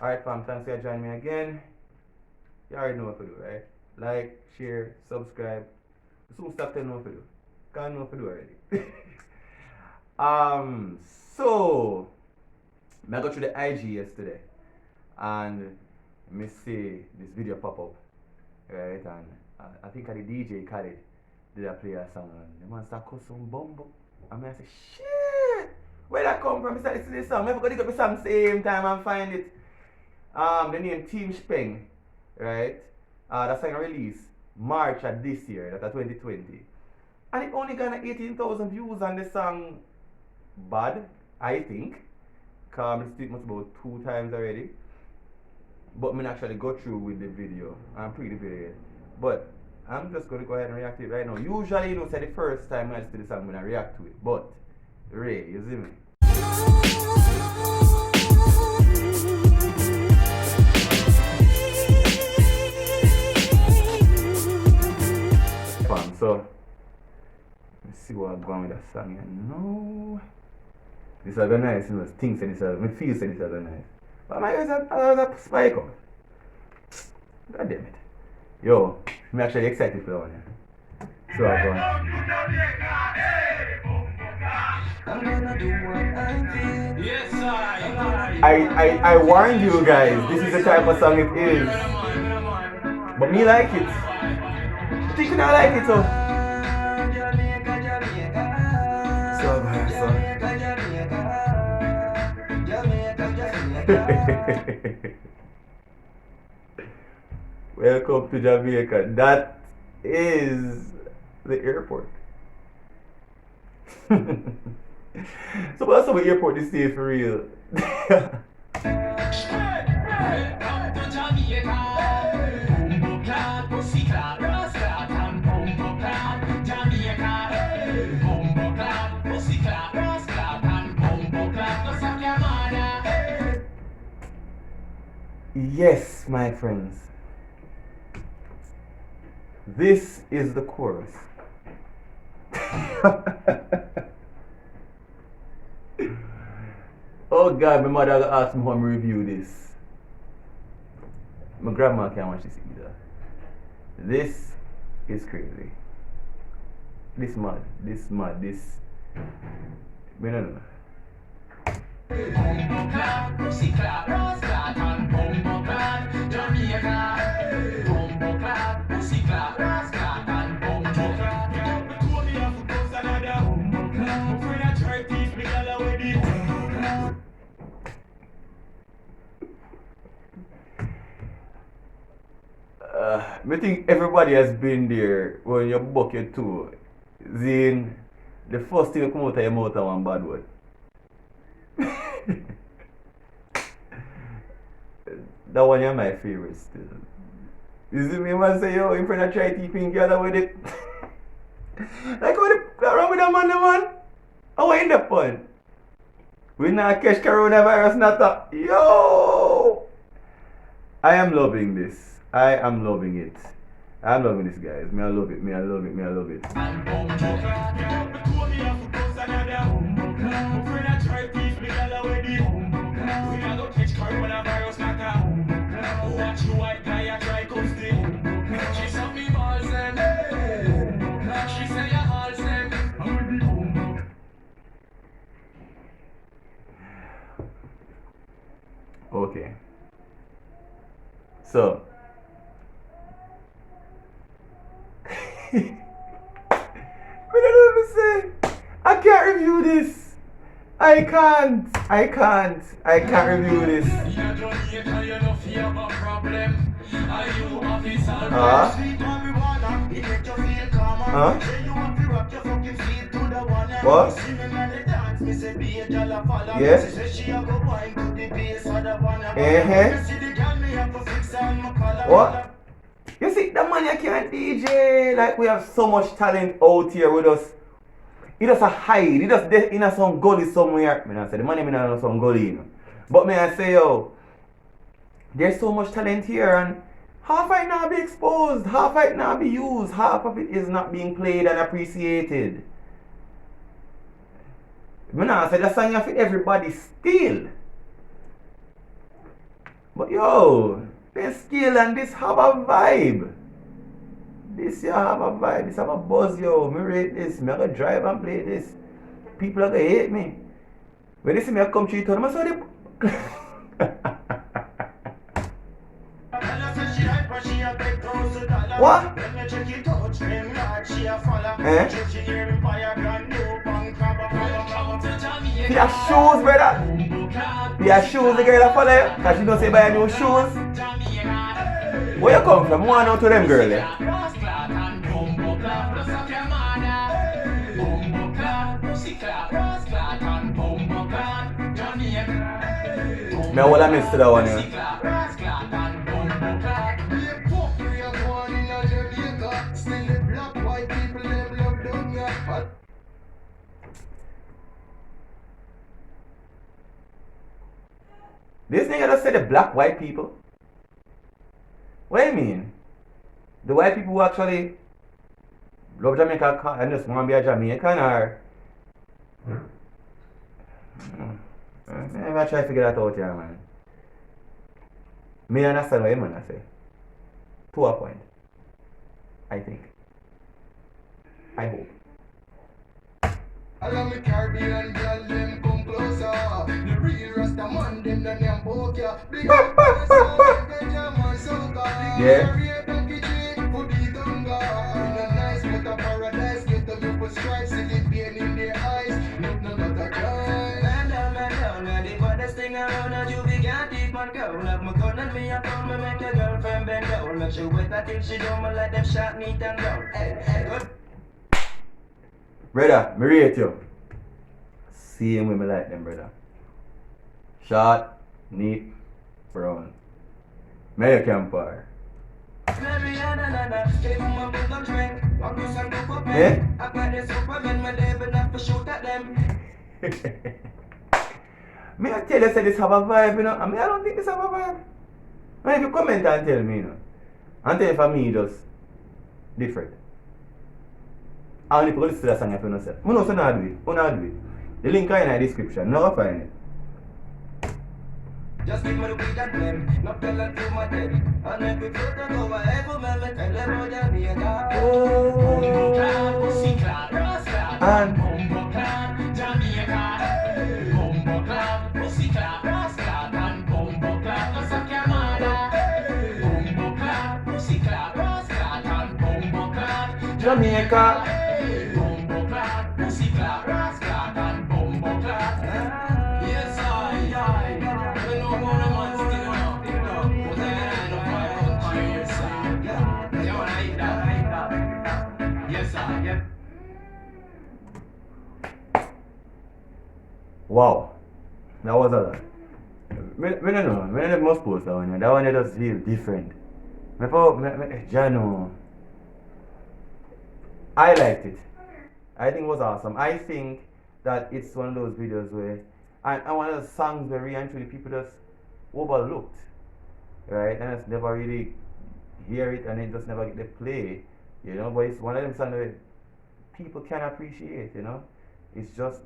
Alright fam, thanks for joining me again. You already know what to do, right? Like, share, subscribe. Soon stop telling me what to do. Can't know what to do already. So I got through the IG yesterday and me see this video pop up, right? And I think the DJ Khaled did I play a song and the man start cussing some bumbo. And I say, shit! Where that come from? I start listening to this song. I'm going to go some same time and find it. The name Team Shhpeng, right? That song released March of this year, that's 2020. And it only got 18,000 views on the song Bad, I think. Cause it's must about 2 times already. But me actually go through with the video. I'm pretty video yet. But I'm just gonna go ahead and react to it right now. Usually you know say the first time I listen to the song I'm gonna react to it. But Ray, you see me? So let's see what I'm going with that song here. No. This is a nice, you know, things and this is me feel say this is a nice. But my ears are spike out. God damn it. Yo, I'm actually excited for that one here. So I'm going. I'm gonna do what I feel. Yes, I warned you guys, this is the type of song it is. But me like it. I think you don't like it, so. Welcome to Jamaica. That is the airport. So what's up with airport this day for real? Yes, my friends. This is the chorus. Oh God, my mother asked me how to review this. My grandma can't watch this either. This is crazy. This mad. I don't know. Bomboclaat, pussyclaat, rasclaat, and bomboclaat, Jamaica. Bomboclaat, pussyclaat, rasclaat, and bomboclaat. You told me I have to post another bomboclaat. Before I try to teach me girl away the bomboclaat. I think everybody has been there when you book your tour. Then the first thing you come out of your mouth is one bad word. That one is my favorite still. You see me man say, yo, in front of try keeping girl with it. Like what wrong with that man? How I end up on? We not catch coronavirus not a yo. I am loving this. I am loving it. I'm loving this guys. I love it. I love it. Okay. So I can't review this. I can't review this. What? Yes. What? You see, the man you can't DJ. Like we have so much talent out here with us. He just a hide. He just in a some gully somewhere. I say the man in some gully, you know. But me I say yo, there's so much talent here and half of it not be exposed, half of it not be used, half of it is not being played and appreciated. I say that song for everybody still. yo, this scale and this have a vibe. This here have a vibe. This have a buzz, yo. Me rate this. Me gonna drive and play this. People are gonna hate me. When they see me I come to you, I'm sorry. What? Eh? For your shoes, brother. For your shoes, the girl follow you. Cause she don't say buy new shoes. Where you come from? One out to them girl there. Me all I miss to that one here. This nigga just said the black white people. What do you mean? The white people who actually love Jamaica and just want to be a Jamaican, or I try to figure that out here, man. Me understand what you man say. To a point. I think. I hope. Allow me Caribbean girl, them come closer. The real Rasta man, them the name Bokia. Big up Benjamin Soka. Yeah. Nice with a paradise, get them up with stripes, see the pain in their eyes. Look no but a crime. Man down, now the baddest thing around a juvie can't keep on going. Love my gun and me a phone, me make a girlfriend bend down. Make she wet until she don't let them shot neat and down. Hey, good. Brother, me rate you. Same way me like them, brother. Short, neat, brown. May you camper. Eh? Me I tell you say this have a vibe, you know. I mean I don't think this have a vibe. I mean if you comment and tell me, you know. And tell you for me just different. And if you listen to that song if you don't say, I know so not do it. I not do it. The link is in the description. Now find it. Just give me the weed and blame. Not tell her to my head. And if you float and over every moment, tell them how you're me a guy. Bomboclaat, Pussyclaat, Rasclaat, and Bomboclaat, Jamaica. Bomboclaat, Pussyclaat, Rasclaat, and Bomboclaat, Massakamada. Bomboclaat, Pussyclaat, Rasclaat, and Bomboclaat, Jamaica. Bomboclaat, Pussyclaat, Rasclaat, and Bomboclaat. Yes, I don't know what I'm still on. But I know my country, yes, I. Yeah, I hate that. Yes, I. Yeah. Wow. That was a lot. Me don't know. Me don't must post that one. That one just feel different. Jano. I liked it. I think it was awesome. I think that it's one of those videos where and one of those songs where really and truly people just overlooked. Right? And just never really hear it and it just never get the play. You know, but it's one of them songs that people can appreciate, you know. It's just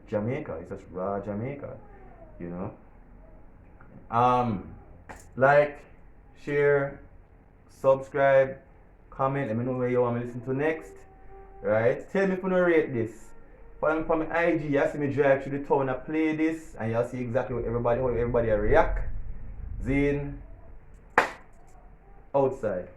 Jamaica, it's just raw Jamaica, you know. Like, share, subscribe, comment, let me know where you want me to listen to next. Right? Tell me if you don't rate this. Follow me on my IG, you see me drive through the town and play this, and you'll see exactly how everybody react. Then outside.